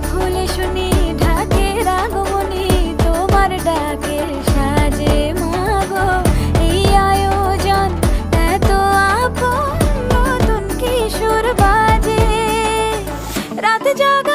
ফুলে শুনি ঢাকের আগমনী, তোমার ডাকের সাজে মাগো এই আয়োজন এত আপন, নতুন কিশোর বাজে রাতে জাগ